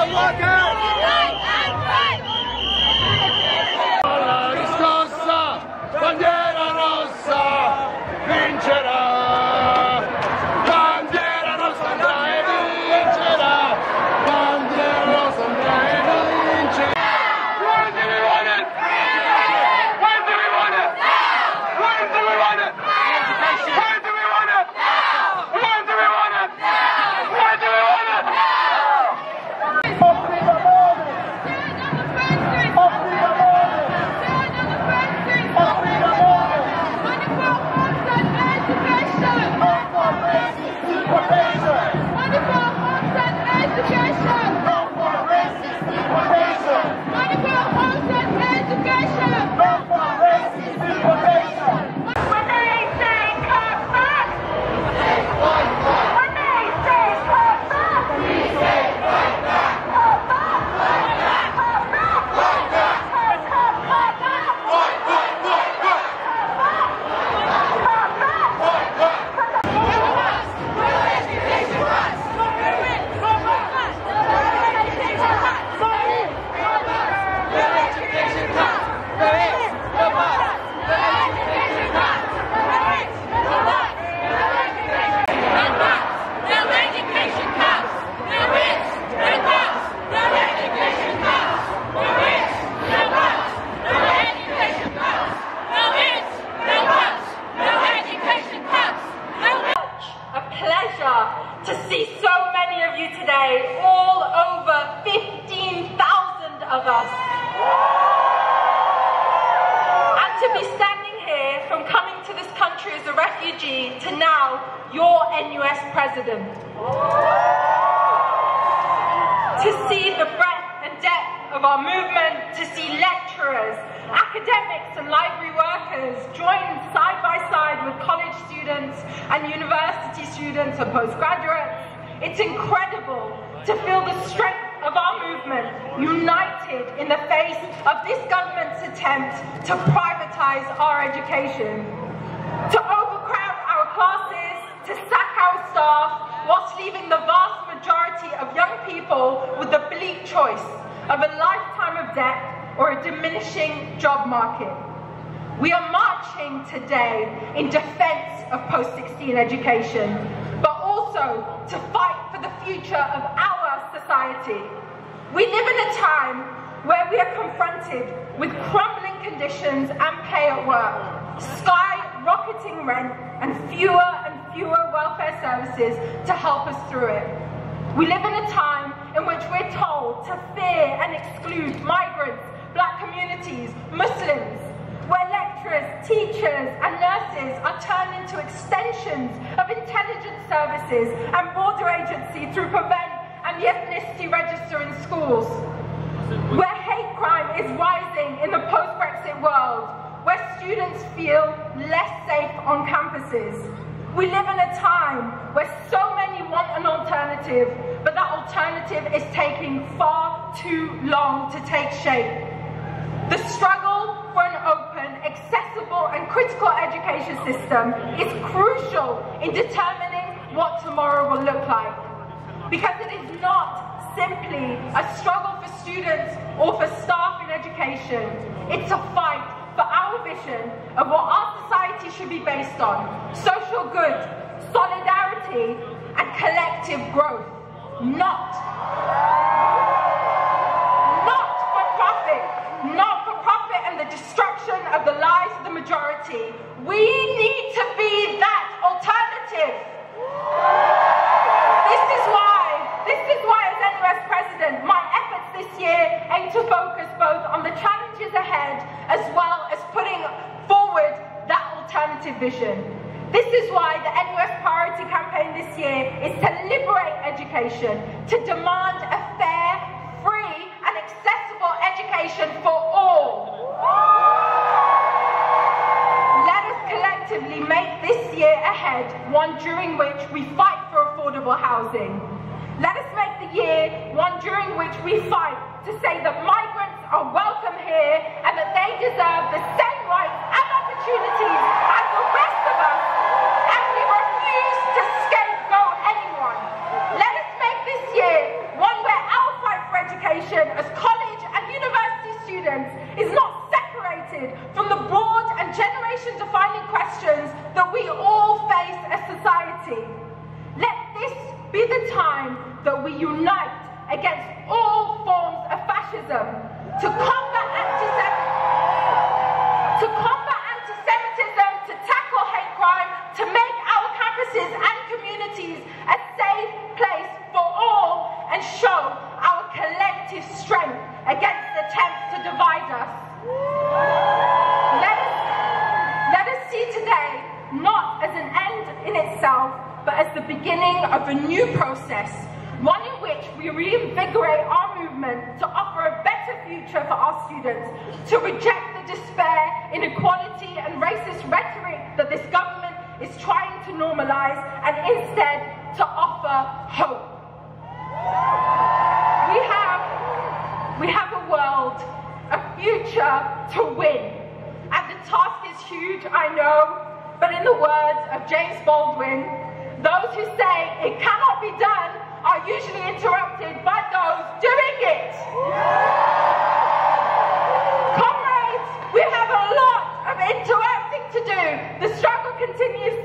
La riscossa, bandiera rossa, vincerà! Bandiera rossa andrà e vincerà! Bandiera rossa andrà e vincerà! When do we want it? When do we want it? When do we want it? When do we want it? When do we want it? When do we want it? To see so many of you today, all over 15,000 of us. And to be standing here from coming to this country as a refugee to now your NUS president. To see the breadth and depth of our movement, to see lecturers, academics and library workers join side by side with college students and university students and postgraduates. It's incredible to feel the strength of our movement united in the face of this government's attempt to privatize our education, to overcrowd our classes, to sack our staff, whilst leaving the vast majority of young people with the bleak choice of a lifetime of debt or a diminishing job market. We are marching today in defense of post-16 education, but also to fight for the future of our society. We live in a time where we are confronted with crumbling conditions and pay at work, skyrocketing rent, and fewer welfare services to help us through it. We live in a time in which we're told to fear and exclude migrants, black communities, Muslims, where lecturers, teachers and nurses are turned into extensions of intelligence services and border agency through Prevent and the ethnicity register in schools, where hate crime is rising in the post-Brexit world, where students feel less safe on campuses. We live in a time where so many want an alternative, but that alternative is taking far too long to take shape. The struggle for an open, accessible and critical education system is crucial in determining what tomorrow will look like. Because it is not simply a struggle for students or for staff in education. It's a fight for our vision of what our society should be based on: social good, solidarity and collective growth. Not for profit and the destruction of the lives of the majority. We need to be that alternative. This is why as NUS President, my efforts this year aim to focus both on the challenges ahead as well as putting forward that alternative vision. This is why the NUS Priority Campaign this year is to liberate education, to demand a fair, free and accessible education for all. Let us collectively make this year ahead one during which we fight for affordable housing. Let us make the year one during which we fight to say that migrants are welcome here and that they deserve the same rights and opportunities as the rest of us, and we refuse to scapegoat anyone. Let us make this year one where our fight for is not separated from the broad and generation-defining questions that we all face as society. Let this be the time that we unite against all forms of fascism, to combat anti-Semitism, to tackle hate crime, to make our campuses and communities a safe place for all, and show our collective strength against attempts to divide us. Let us see today not as an end in itself, but as the beginning of a new process, one in which we reinvigorate our movement to offer a better future for our students, to reject the despair, inequality and racist rhetoric that this government is trying to normalize, and instead to offer hope. We have a world, a future to win. And the task is huge, I know, but in the words of James Baldwin, those who say it cannot be done are usually interrupted by those doing it. Comrades, we have a lot of interacting to do. The struggle continues